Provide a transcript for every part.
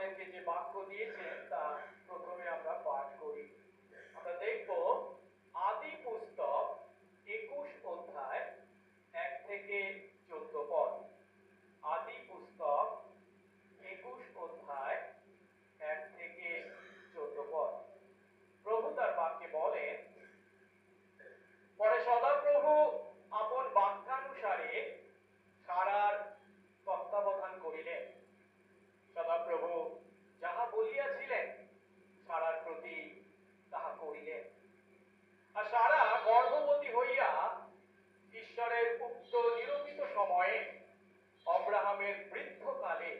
আমাদেরকে যে বাক্য দিয়েছেন তা প্রথমে আমরা পাঠ করি। আমরা দেখব আদি পুস্তক 21 অধ্যায় 1 থেকে 14 পদ। আদি পুস্তক 21 অধ্যায় 1 থেকে 14 পদ। প্রভু তার বাক্যে বলেন, পরে সদাপ্রভু আপন বাক্যানুসারে সারার তত্ত্বাবধান করিলেন। সদাপ্রভু যাহা বলিয়াছিলেন সারার প্রতি তাহা করিলেন। আর সারা গর্ভবতী হইয়া ঈশ্বরের উক্ত নিরূপিত সময়ে অব্রাহামের বৃদ্ধকালে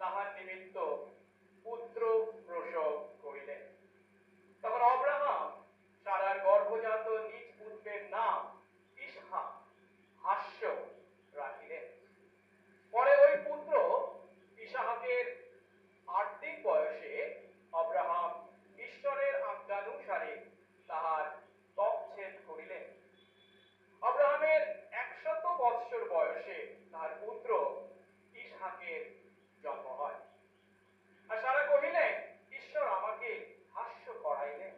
তাহার নিমিত্ত পুত্র প্রসব করিলেন। তখন অব্রাহাম সারার গর্ভজাত নিজ পুত্রের নাম ইসহাক হাস্য রাখিলেন। পরে ওই পুত্র ইসহাকের 8 দিন বয়সে অব্রাহাম ঈশ্বরের আজ্ঞানুসারে তাহার ত্বকচ্ছেদ করিলেন। অব্রাহামের 100 বৎসর বয়সে তাহার পুত্র ইসহাকের জন্ম হয়। আর সারা কহিলেন, ঈশ্বর আমাকে হাস্য করাইলেন।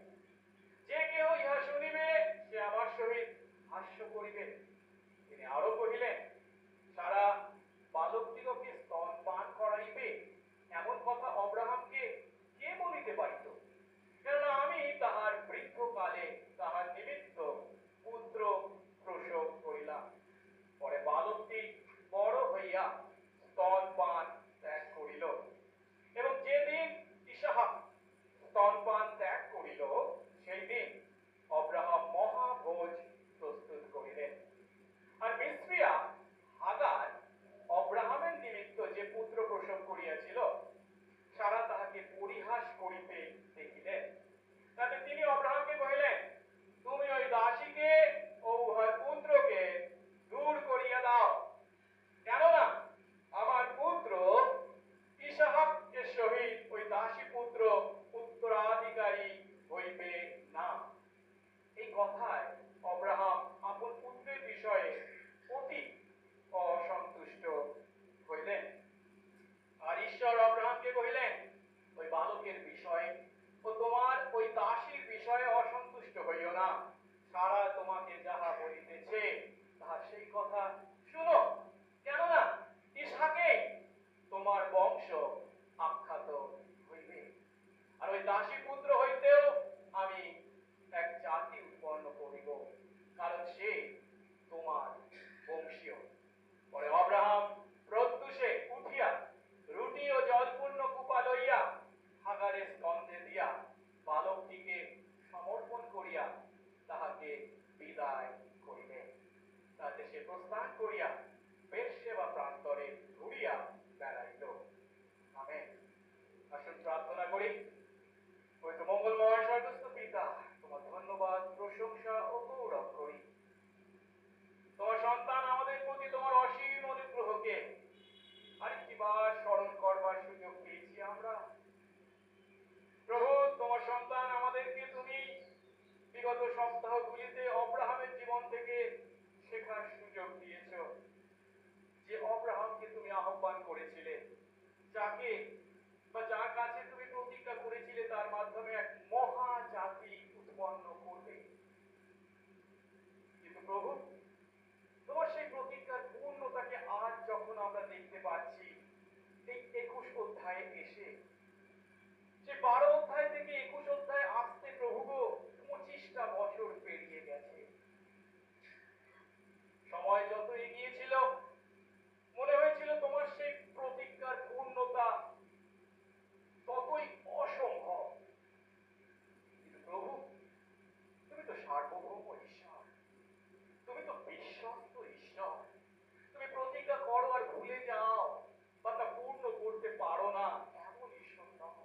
যে কেহ ইহা শুনিবে সে আমার সহিত হাস্য করিবে। তিনি আরো কহিলেন, সারা বালকদিগকে স্তন পান করাইবে, এমন কথা অব্রাহামকে কে বলিতে পারিত? কেননা আমি তাহার বৃদ্ধকালে তাহার নিমিত্ত পুত্র প্রসব করিলাম। পরে বালকটি বড় হইয়া স্তন পান ত্যাগ করিল, এবং যেদিন ইসহাক স্তন পান ত্যাগ করিল সেই দিন অব্রাহাম মহাভোজ প্রস্তুত করিলেন। আর মিস্রিয়া হাগার অব্রাহামের নিমিত্ত যে পুত্র প্রসব করিয়াছিল, সারা তাহাকে পরিহাস করিতে দেখিলেন। তাতে তিনি অব্রাহামকে কহিলেন, তুমি ওই দাসীকে ও উহার পুত্রকে দূর করিয়া দাও, কেননা আমার পুত্র ইসহাকের সহিত ওই দাসী পুত্র উত্তরাধিকারী হইবে না। এই কথায় অব্রাহাম আপন পুত্রের বিষয়ে অতি অসন্তুষ্ট হইলেন। আর ঈশ্বর অব্রাহামকে কহিলেন, ওই বালকের বিষয়ে ও তোমার ওই দাসীর বিষয়ে অসন্তুষ্ট হইও না। সারা তোমাকে যাহা বলিতেছে তাহা সেই কথা শুনো, কেননা ইসহাকে তোমার বংশ আখ্যাত হইবে। আর ওই দাসী পুত্র হইতেও আমি এক জাতি উৎপন্ন করিব, কারণ সে তোমার বংশীয়। পরে অব্রাহাম প্রত্যুষে উঠিয়া রুটি ও জলপূর্ণ কূপা লইয়া হাগারের স্তম্ভে দিয়া বালকটিকে সমর্পণ করিয়া তাহাকে বিদায় করিলেন। তাতে সে প্রস্থান করিয়া বেরশেবা প্রান্তরে ঘুরিয়া বেড়াইল। আমেন। আসুন প্রার্থনা করি। পবিত্র মঙ্গলময় স্বর্গস্থ পিতা, তোমার ধন্যবাদ, প্রশংসা ও গৌরব করি। তোমার সন্তান আমাদের প্রতি তোমার অসীম অনুগ্রহকে আরেকটি বার স্মরণ করবার সুযোগ পেয়েছি আমরা। প্রভু, তোমার সন্তান আমাদেরকে তুমি বিগত সপ্তাহগুলিতে অব্রাহামের জীবন থেকে শেখার সুযোগ দিয়েছ। যে অব্রাহামকে তুমি আহ্বান করেছিলে, যাকে বা যার কাছে তুমি প্রতিজ্ঞা করেছিলে তার মাধ্যমে এক মহা জাতি উৎপন্ন করবে। কিন্তু প্রভু, তোমার সেই প্রতিজ্ঞার পূর্ণতাকে আজ যখন আমরা দেখতে পাচ্ছি এই 21 অধ্যায়ে এসে, সে 12 অধ্যায় থেকে 21 অধ্যায় আসতে প্রভু গো 25টা বছর পেরিয়ে গেছে। সময় যত এগিয়েছিল মনে হয়েছিল তোমার সেই প্রতিজ্ঞার পূর্ণতা ততই অসম্ভব। কিন্তু প্রভু, তুমি তো সার্বভৌম ঈশ্বর, তুমি তো বিশ্বস্ত ঈশ্বর। তুমি প্রতিজ্ঞা করো আর ভুলে যাও বা তা পূর্ণ করতে পারো না, এমন ঈশ্বর নও।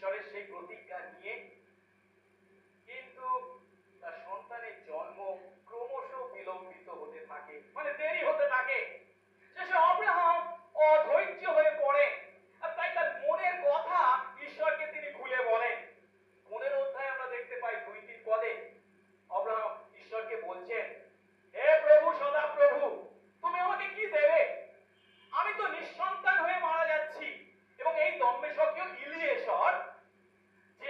ঈশ্বরের সেই প্রতিজ্ঞা নিয়ে, কিন্তু তার সন্তানের জন্ম ক্রমশ বিলম্বিত হতে থাকে, মানে দেরি হতে থাকে। শেষে অব্রাহাম অধৈর্য হয়ে পড়ে, আর তাই তার মনের কথা ঈশ্বরকে তিনি খুলে বলেন। 15 অধ্যায়ে আমরা দেখতে পাই 2-3 পদে অব্রাহাম ঈশ্বরকে বলছেন, হে প্রভু, সদা প্রভু, তুমি আমাকে কি দেবে? আমি তো নিঃসন্তান হয়ে মারা যাচ্ছি, এবং এই দম্মেশকীয় ইলিয়েশর, যে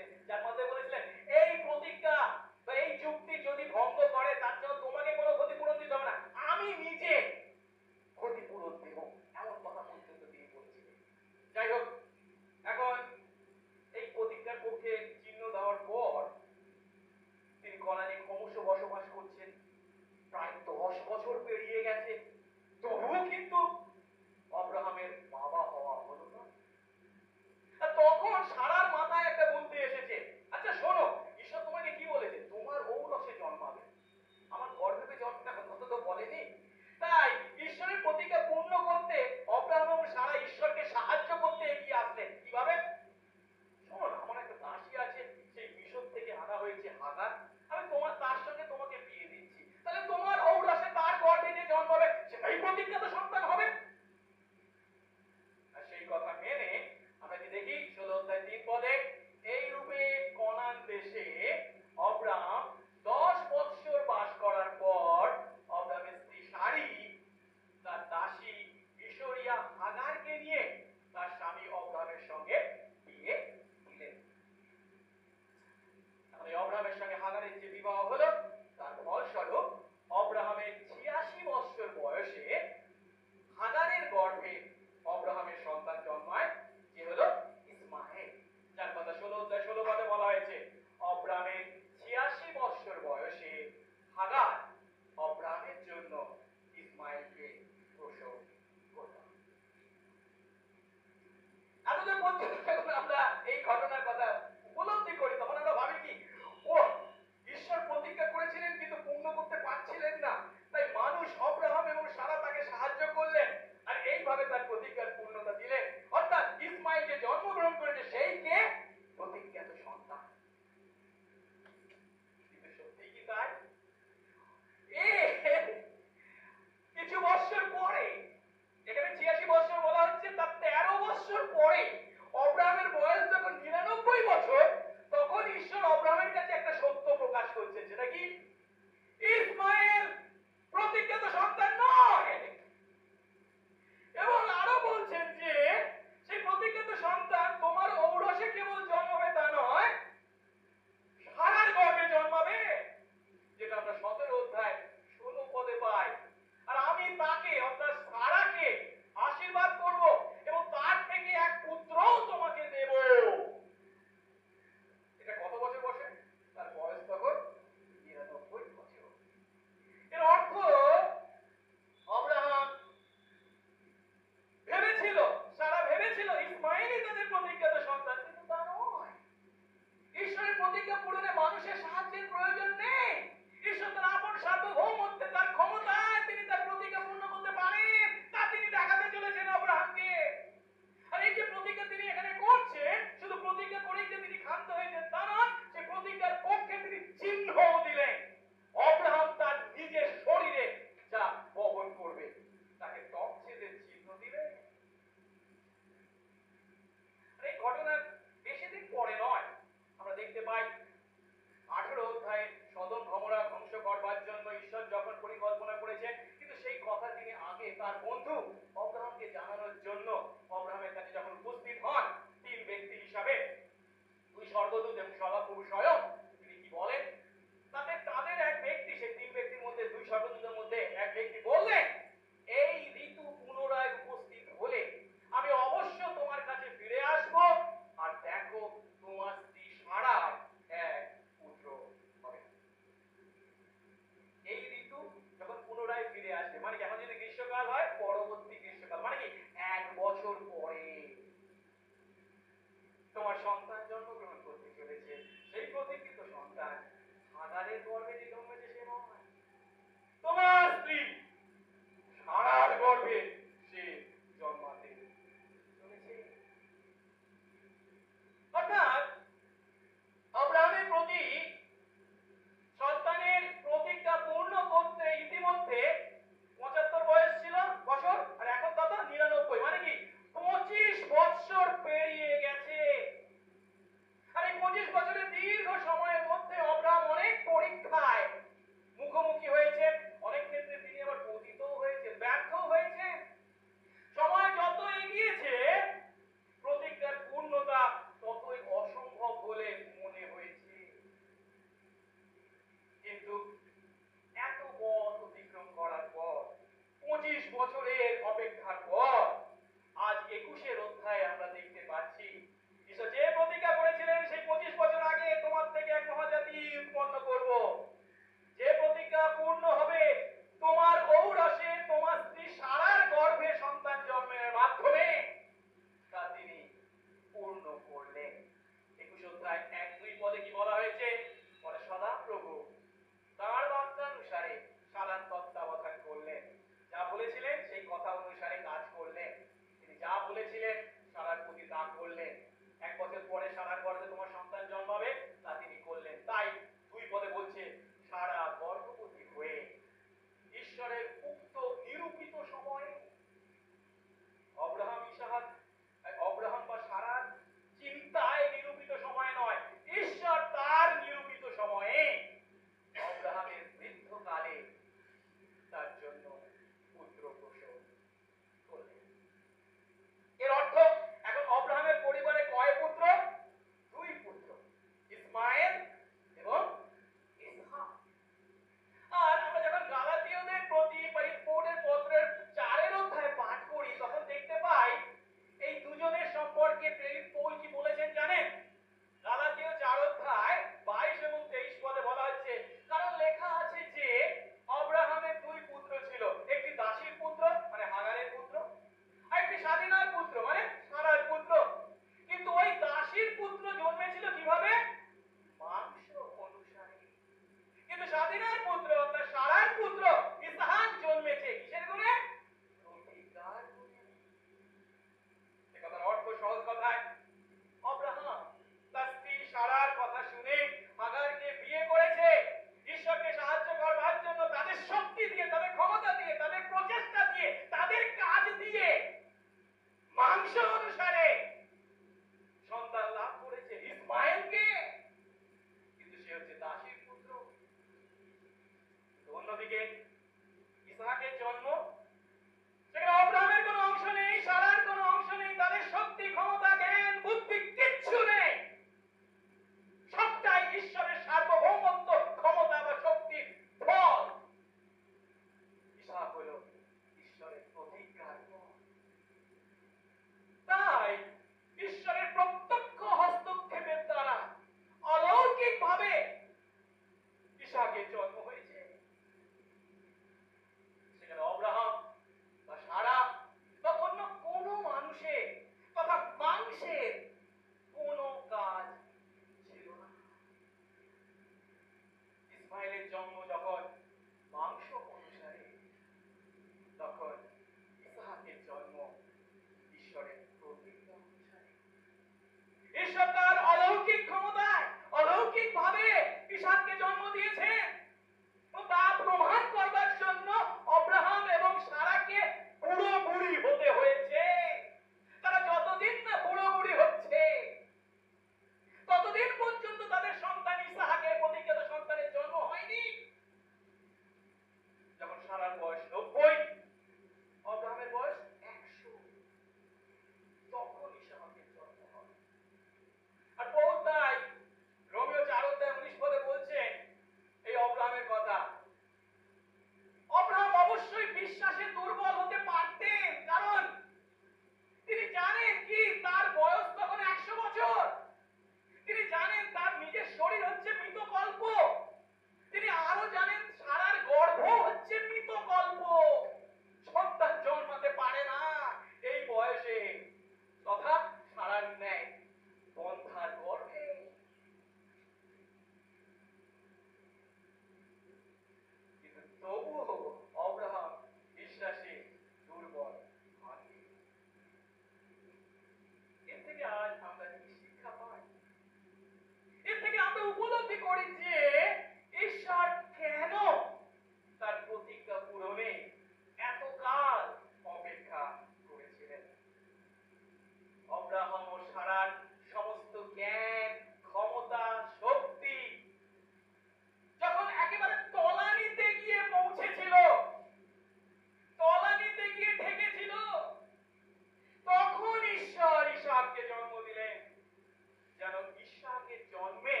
কারণ ইসহাকের জন্মে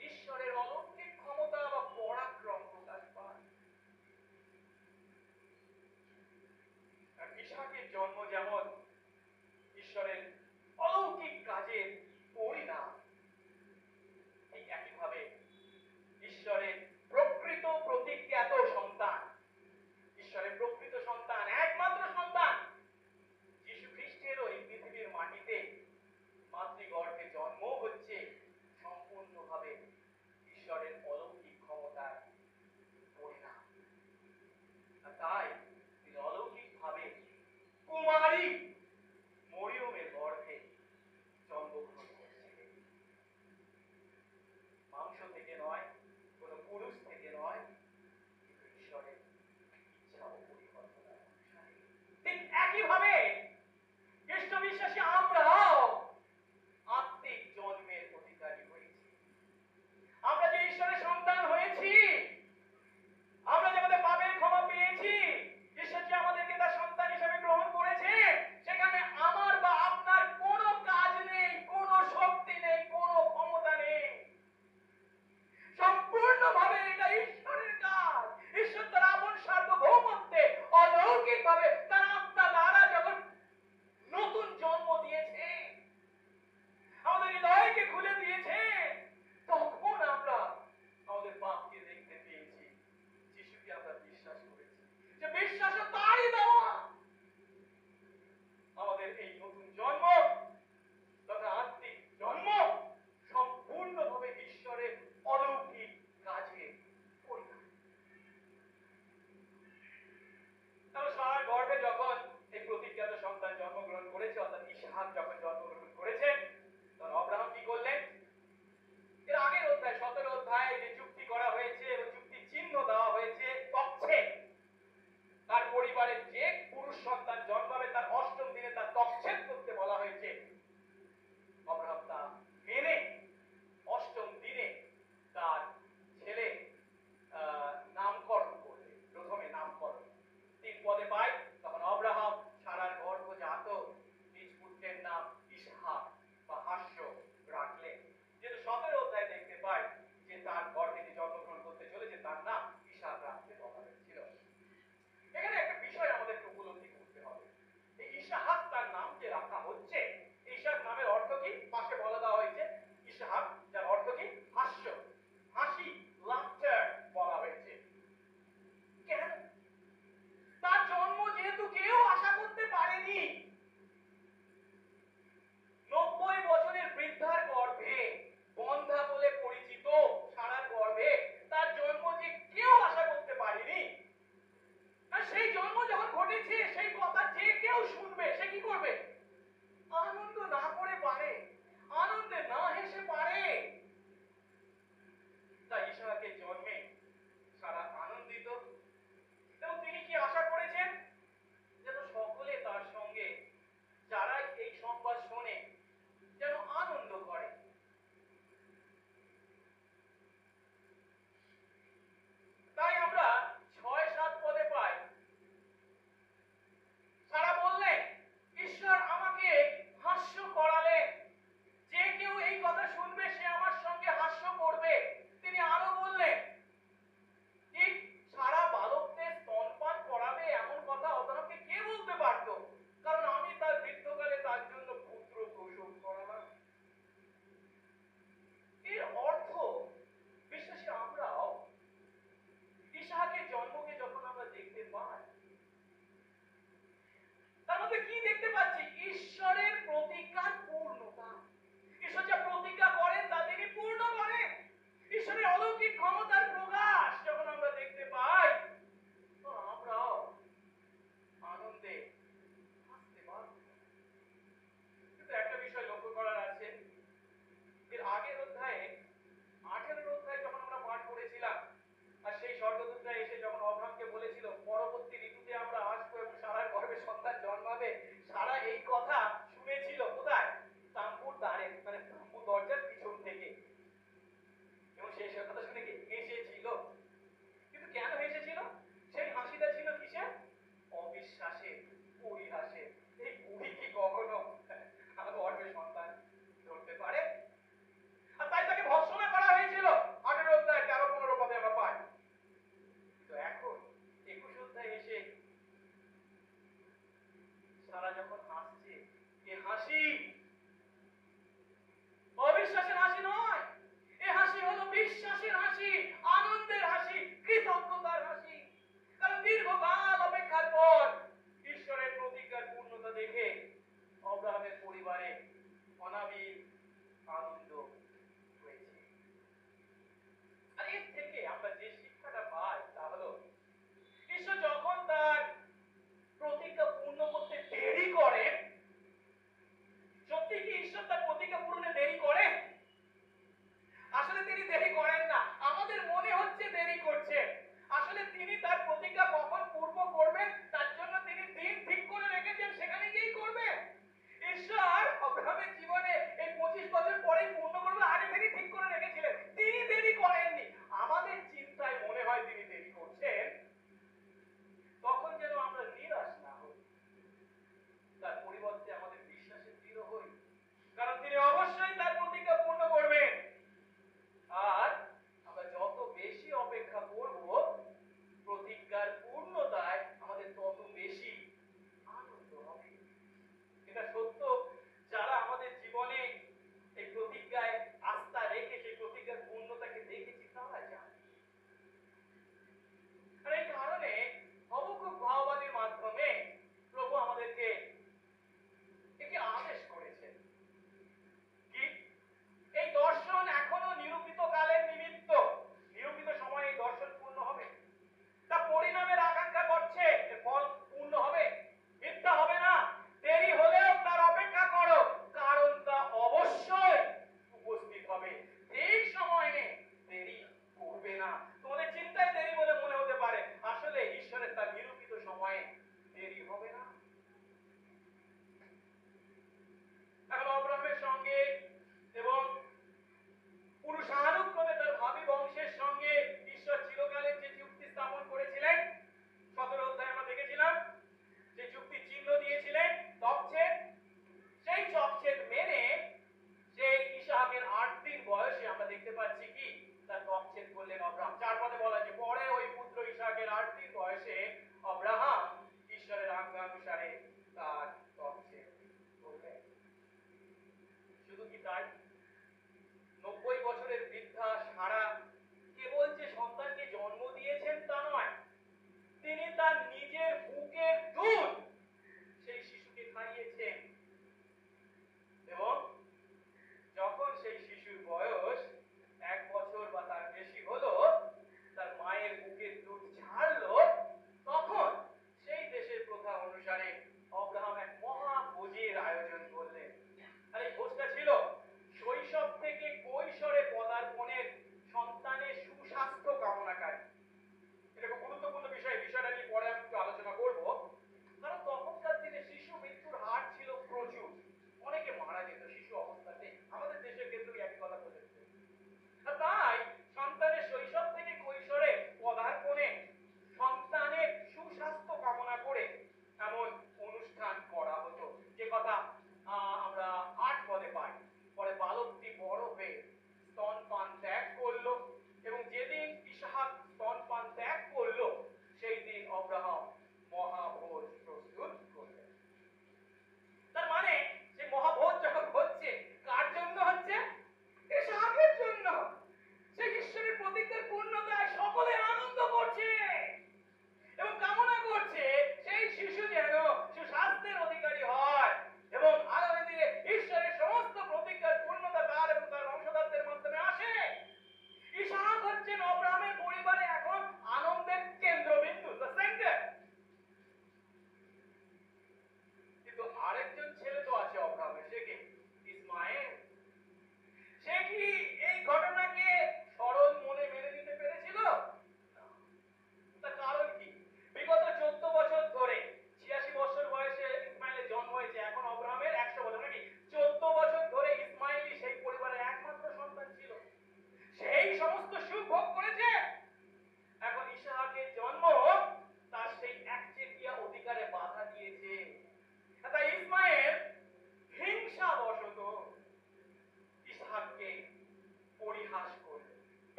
ঈশ্বরের অলৌকিক ক্ষমতা বা পরাক্রম প্রকাশ পায়। আর ইসহাকের জন্ম যেমন ঈশ্বরের অলৌকিক কাজের পরিণাম, ঠিক একইভাবে ঈশ্বরের প্রকৃত প্রতিজ্ঞাত সন্তান, ঈশ্বরের প্রকৃত সন্তান, একমাত্র সন্তান যীশু খ্রিস্টেরও এই পৃথিবীর মাটিতে মাতৃগর্ভে জন্ম হচ্ছে সম্পূর্ণভাবে ঈশ্বরের অলৌকিক ক্ষমতার পরিণাম। আর তাই তিনি অলৌকিকভাবে কুমারী মরিয়মের গর্ভে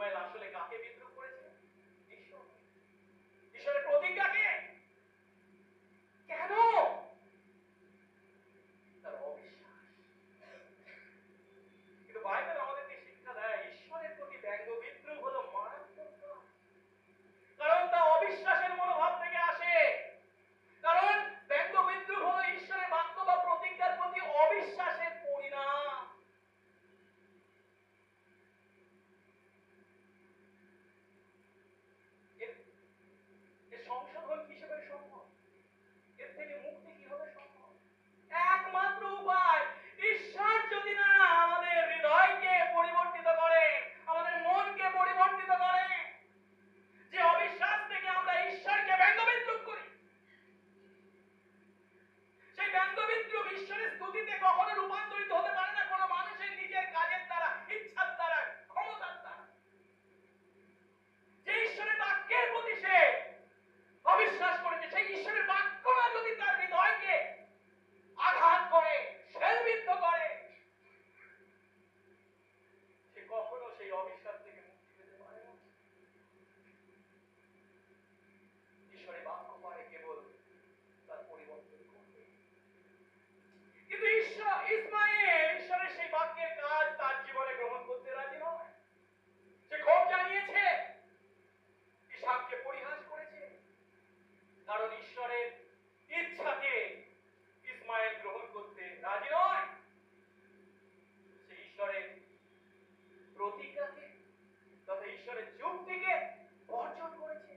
ইসমাইল আসলে কাকে বিদ্রোহ করেছে? ঈশ্বর। ঈশ্বরের প্রতিজ্ঞাকে। কেন? তার অবিশ্বাস। কিন্তু বাইবেল আমাদেরকে শিক্ষা দেয় ঈশ্বরের প্রতি ব্যঙ্গ বিদ্রোহ হলো মারাত্মক কাজ। কারণ তা অবিশ্বাসের মনোভাব থেকে আসে। কারণ ব্যঙ্গ বিদ্রোহ হলো ঈশ্বরের বাক্য বা প্রতিজ্ঞার প্রতি অবিশ্বাসের পরিণাম। এর সংশোধন হিসেবে সম্ভব? এর থেকে মুক্তি কিভাবে সম্ভব? একমাত্র উপায়, ঈশ্বর যদি না আমাদের হৃদয়কে পরিবর্তিত করে, আমাদের মনকে পরিবর্তিত করে, যে অবিশ্বাস থেকে আমরা ঈশ্বরকে ব্যঙ্গ বিদ্রুপ করি, সেই ব্যঙ্গ বিদ্রুপ ঈশ্বরের স্তুতিতে কখনো রূপান্তরিত হতে পারে না কোনো মানুষের নিজের কাজের দ্বারা, ইচ্ছার দ্বারা, ক্ষমতার দ্বারা। যে ঈশ্বরের বাক্যের প্রতি সে অবিশ্বাস করেছে, সেই ঈশ্বরের বাক্য না যদি তার হৃদয়কে আঘাত করে, শেলবিদ্ধ করে, সে কখনো সেই অবিশ্বাস থেকে মুক্তি পেতে পারে না। ঈশ্বরের বাক্য পারে কেবল তার পরিবর্তন করতে। কিন্তু ঈশ্বরের সেই বাক্যের কাজ তার জীবনে গ্রহণ করতে রাজি নয়। সে ক্ষোভ জানিয়েছে, ইসহাককে পরিহাস করেছে, কারণ ঈশ্বরের ইচ্ছাকে ইসমাইল গ্রহণ করতে রাজি নয়। সে ঈশ্বরের প্রতিজ্ঞাকে তথা ঈশ্বরের যুক্তিকে বর্জন করেছে।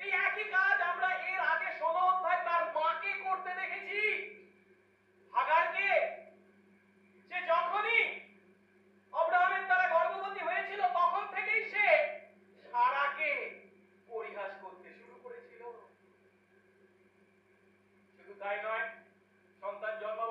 এই একই কাজ আমরা এর আগে 16 অধ্যায় তার মাকে করতে দেখেছি, হাগারকে। সে যখনই আব্রাহামের দ্বারা গর্ভবতী হয়েছিল তখন থেকেই সে সারাকে পরিহাস করতে শুরু করেছিল। শুধু তাই নয়, সন্তান জন্মাবার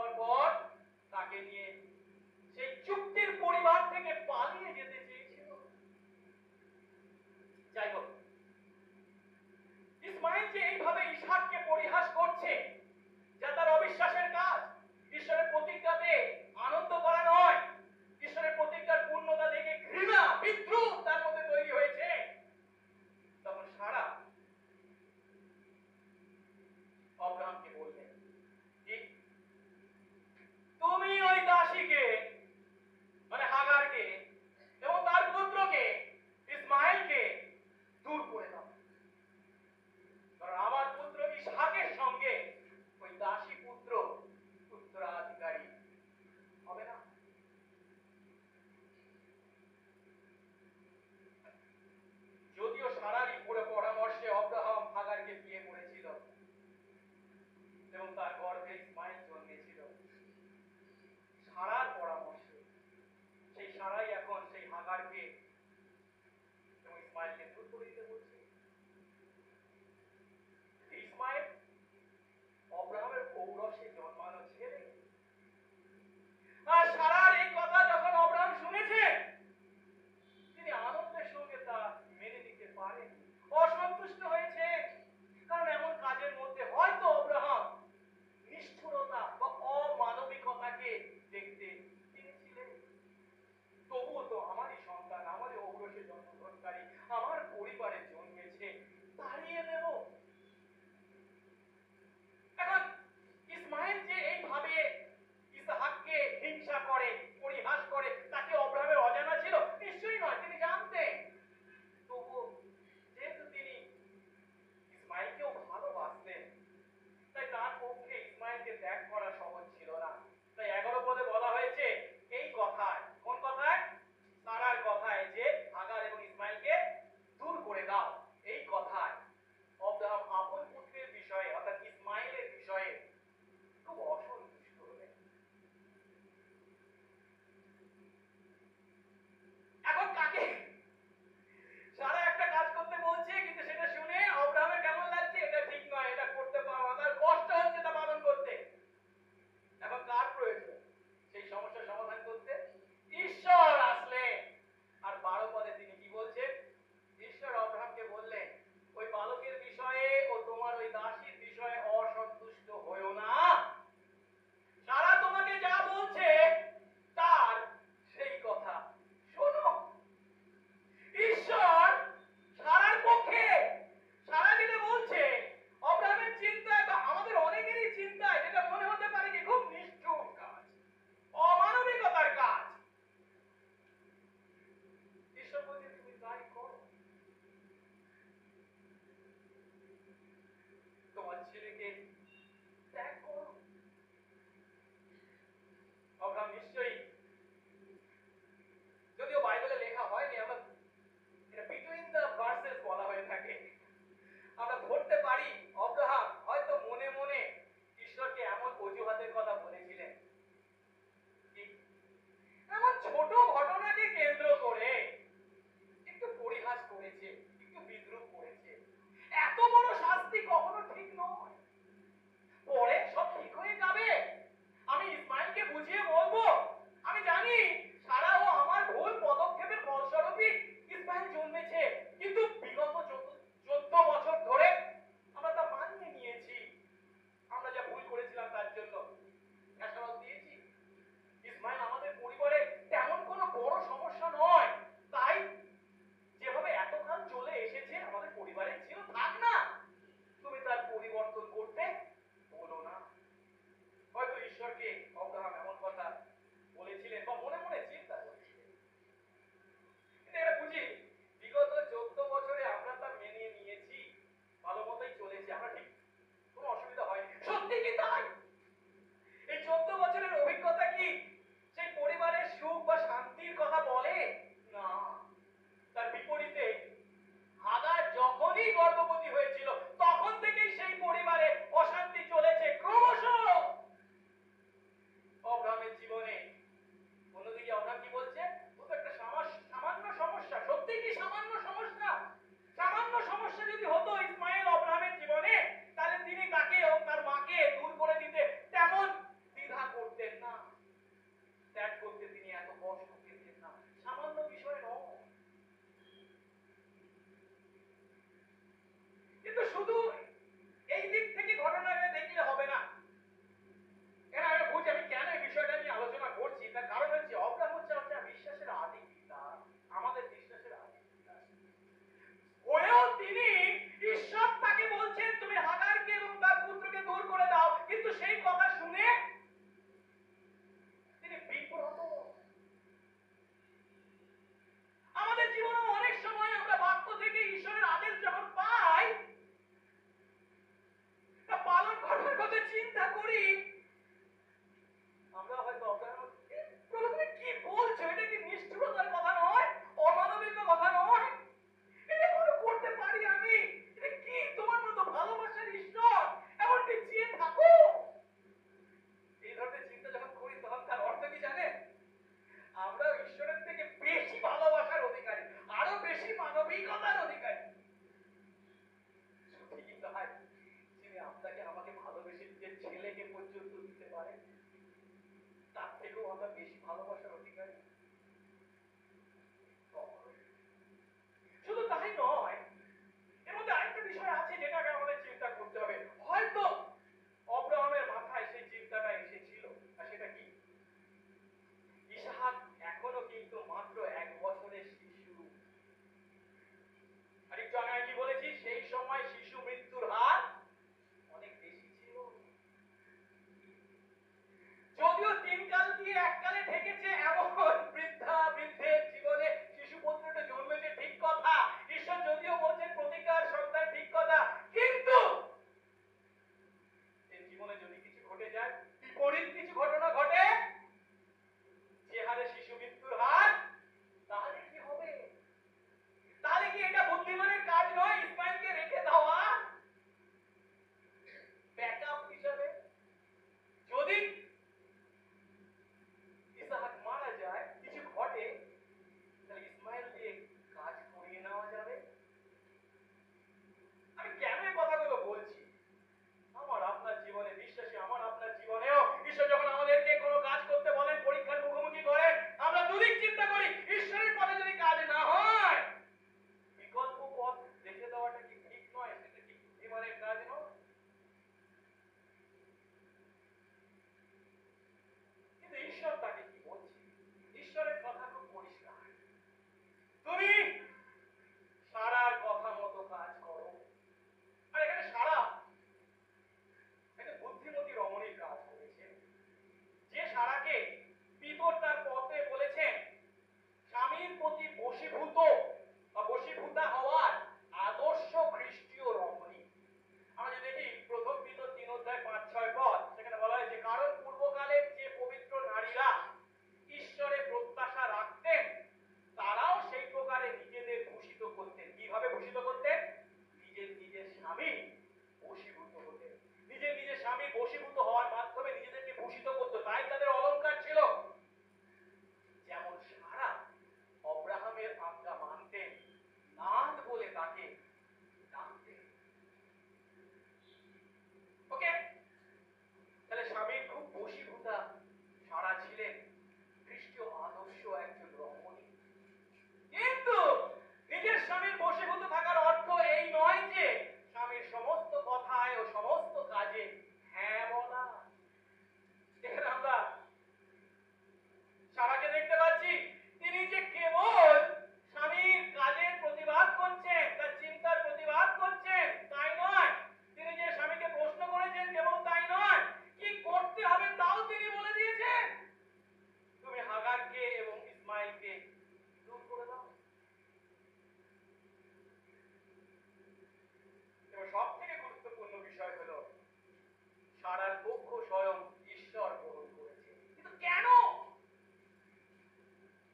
সারার পক্ষ স্বয়ং ঈশ্বর গ্রহণ করেছে। কিন্তু কেন?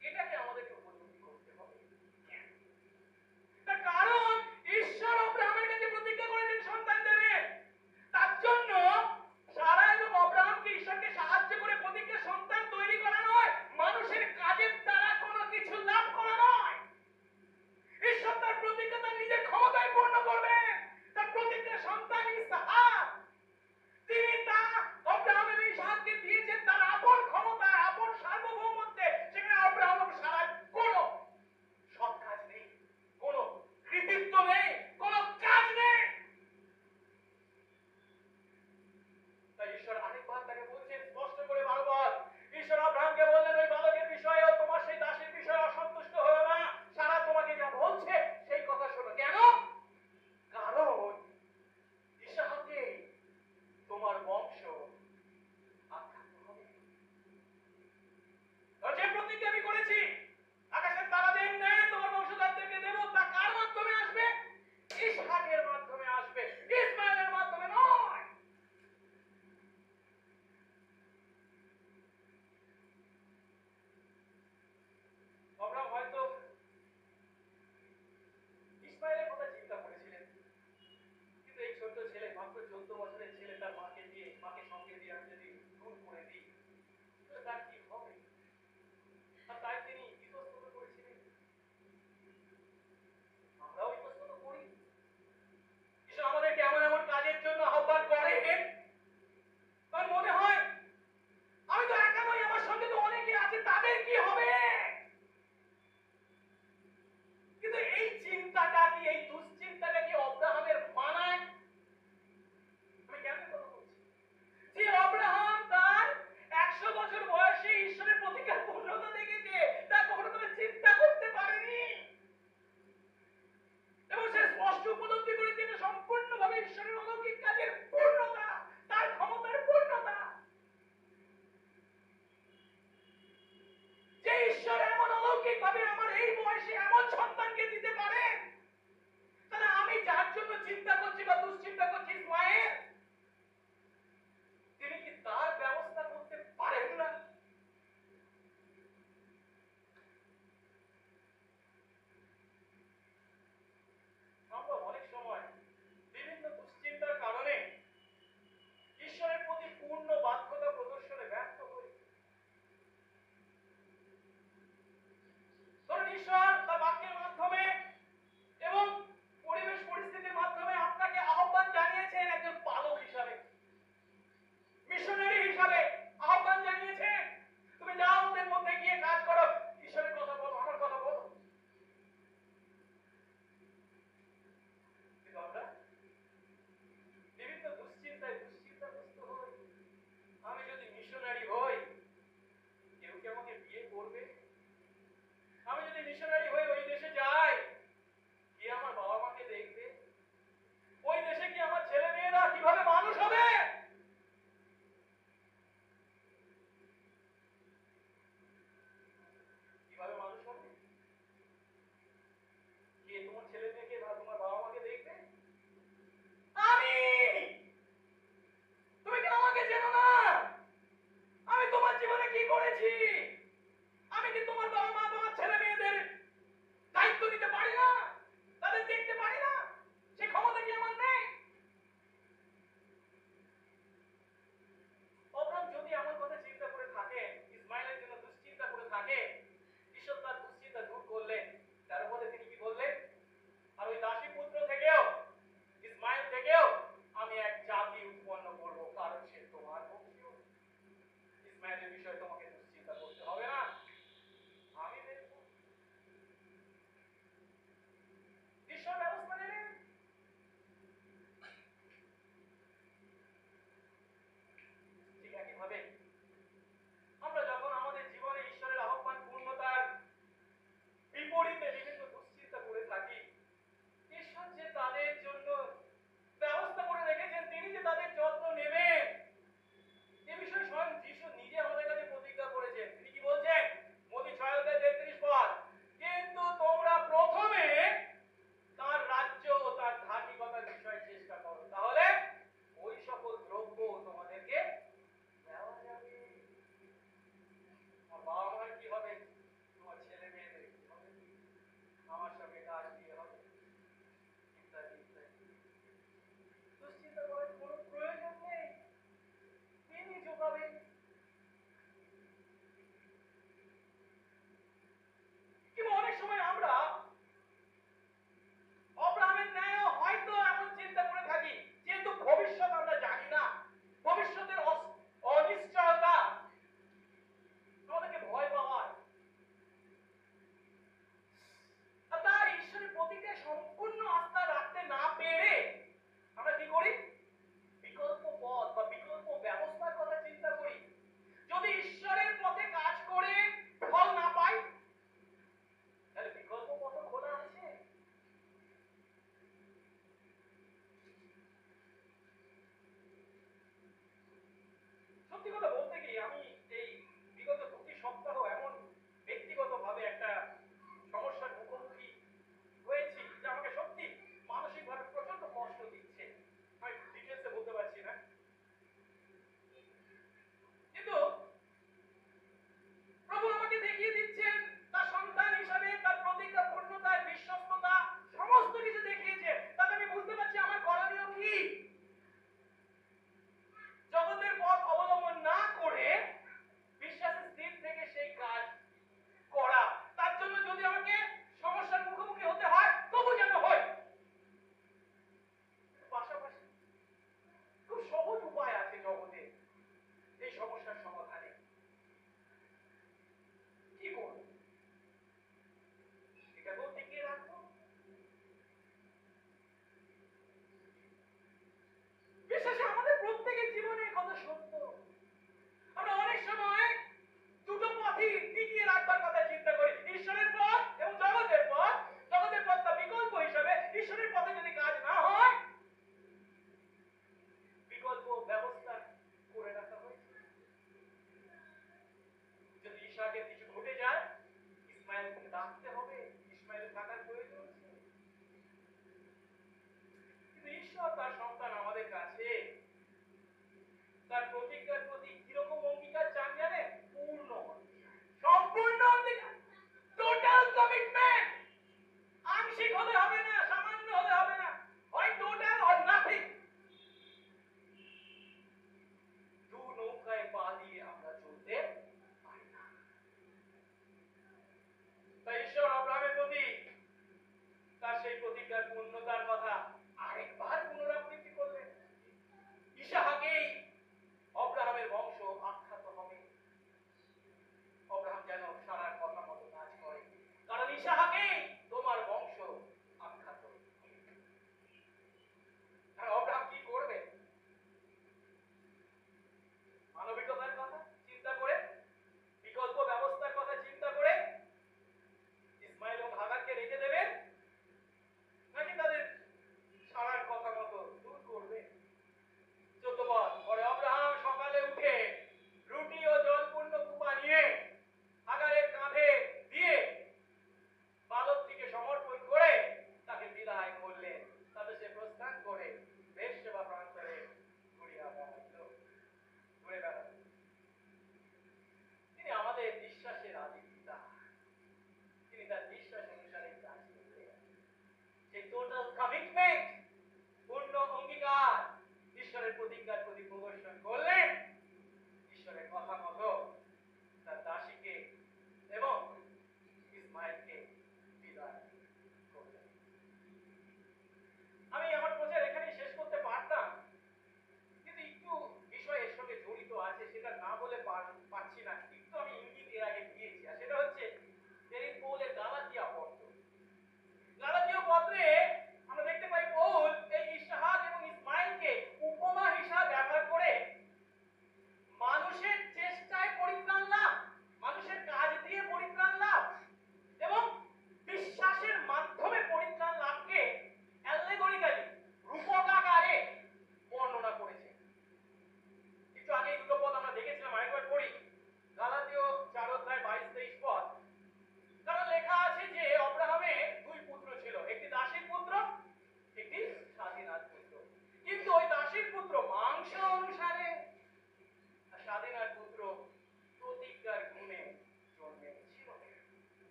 এটাকে আমাদেরকে উপলব্ধি করতে হবে। কেন? তার কারণ ঈশ্বর আব্রাহামের কাছে প্রতিজ্ঞা করেছেন সন্তান দেবেন। তার জন্য সারা এবং আব্রাহামকে ঈশ্বরকে সাহায্য করে প্রতিজ্ঞা সন্তান তৈরি করা নয়, মানুষের কাজের দ্বারা কোনো কিছু লাভ করা নয়। ঈশ্বর তার প্রতিজ্ঞা তার নিজের ক্ষমতায় পূর্ণ করবেন। তার প্রতিজ্ঞা সন্তান ইসহাক, তিনি তার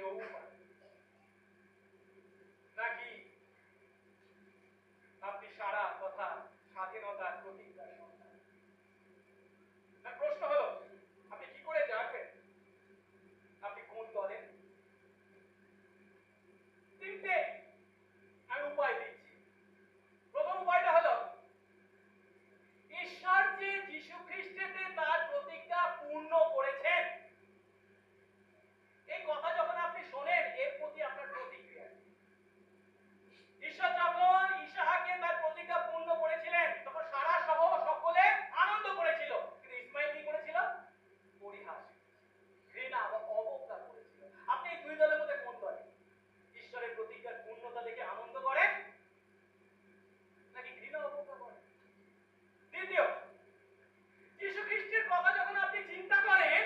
হতেও পারে। নাকি আপনি সারা কথা স্বাধীনতার প্রতিজ্ঞার সন্তান? না, প্রশ্ন হলো আপনি কি করে জানবেন আপনি কোন দলের? তিনটে আমি উপায় দিচ্ছি। প্রথম উপায়টা হলো ঈশ্বর যে যীশু খ্রিস্টেতে তার প্রতিজ্ঞা পূর্ণ করেছেন, এই কথা যখন আপনি শোনেন এর প্রতি আপনার প্রতিক্রিয়া। ঈশ্বর যখন ইসাহাকে তার প্রতিজ্ঞা পূর্ণ করেছিলেন তখন সারা সহ সকলে আনন্দ করেছিল, কিন্তু ইসমাইল কি করেছিল? পরিহাস, ঘৃণা বা অবজ্ঞা করেছিল। আপনি এই দুই দলের মধ্যে কোন দলে? ঈশ্বরের প্রতিজ্ঞার পূর্ণতা দেখে আনন্দ করেন নাকি ঘৃণা অবজ্ঞা করেন? দ্বিতীয়, যীশু খ্রিস্টের কথা যখন আপনি চিন্তা করেন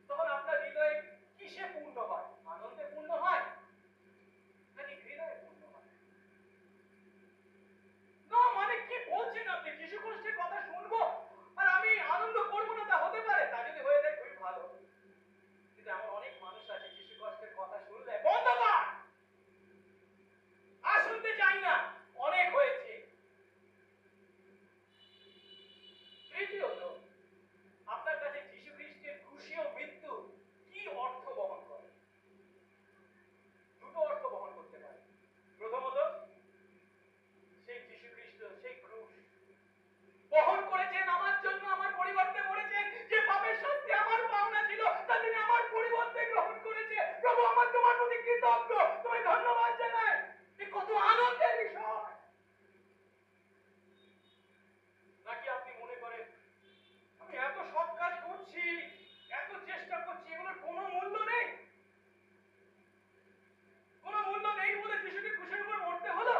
তখন আপনার হৃদয় কিসে পূর্ণ হয়? আনন্দে পূর্ণ হয় নাকি ঘৃণায় পূর্ণ হয়? না, মানে কি বলছেন আপনি? যীশু খ্রিস্টের কথা শুনবো আর আমি আনন্দ করবো না? তা হতে পারে? তা যদি হয়ে যায় খুবই ভালো, কিন্তু এমন অনেক মানুষ আছে যীশু খ্রিস্টের কথা শুনলে বন্ধ কর, আর শুনতে চাই না, অনেক হয়েছে। তৃতীয়ত, আপনার কাছে যীশু খ্রিস্টের ক্রুশীয় মৃত্যু কি অর্থ বহন করে? দুটো অর্থ বহন করতে পারে। প্রথমত, সেই যীশু খ্রিস্ট সেই ক্রুশ বহন করেছেন আমার জন্য, আমার পরিবর্তে মরেছেন। যে পাপের শাস্তি আমার পাওনা ছিল তা তিনি আমার পরিবর্তে গ্রহণ করেছে। প্রভু, আমার তোমার প্রতি কৃতজ্ঞ, তোমায় ধন্যবাদ জানাই। এ কত আনন্দের বিষয়। নাকি আপনি মনে করেন আমি এত সৎ কাজ করছি, এত চেষ্টা করছি, এগুলোর কোনো মূল্য নেই? কোনো মূল্য নেই বলে যিশুকে ক্রুশের উপর মরতে হলো?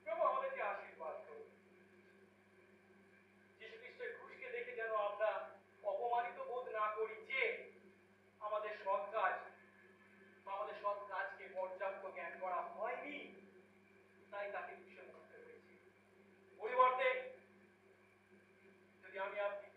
প্রভু আমাদেরকে আশীর্বাদ করুন। যীশু খ্রিস্টের ক্রুশকে দেখে যেন আমরা অপমানিত বোধ না করি যে আমাদের সৎ কাজ বা আমাদের সৎ কাজকে পর্যাপ্ত জ্ঞান করা হয়নি, তাই তাকে ক্রুশে মরতে হয়েছে। পরিবর্তে যদি আমি আপনি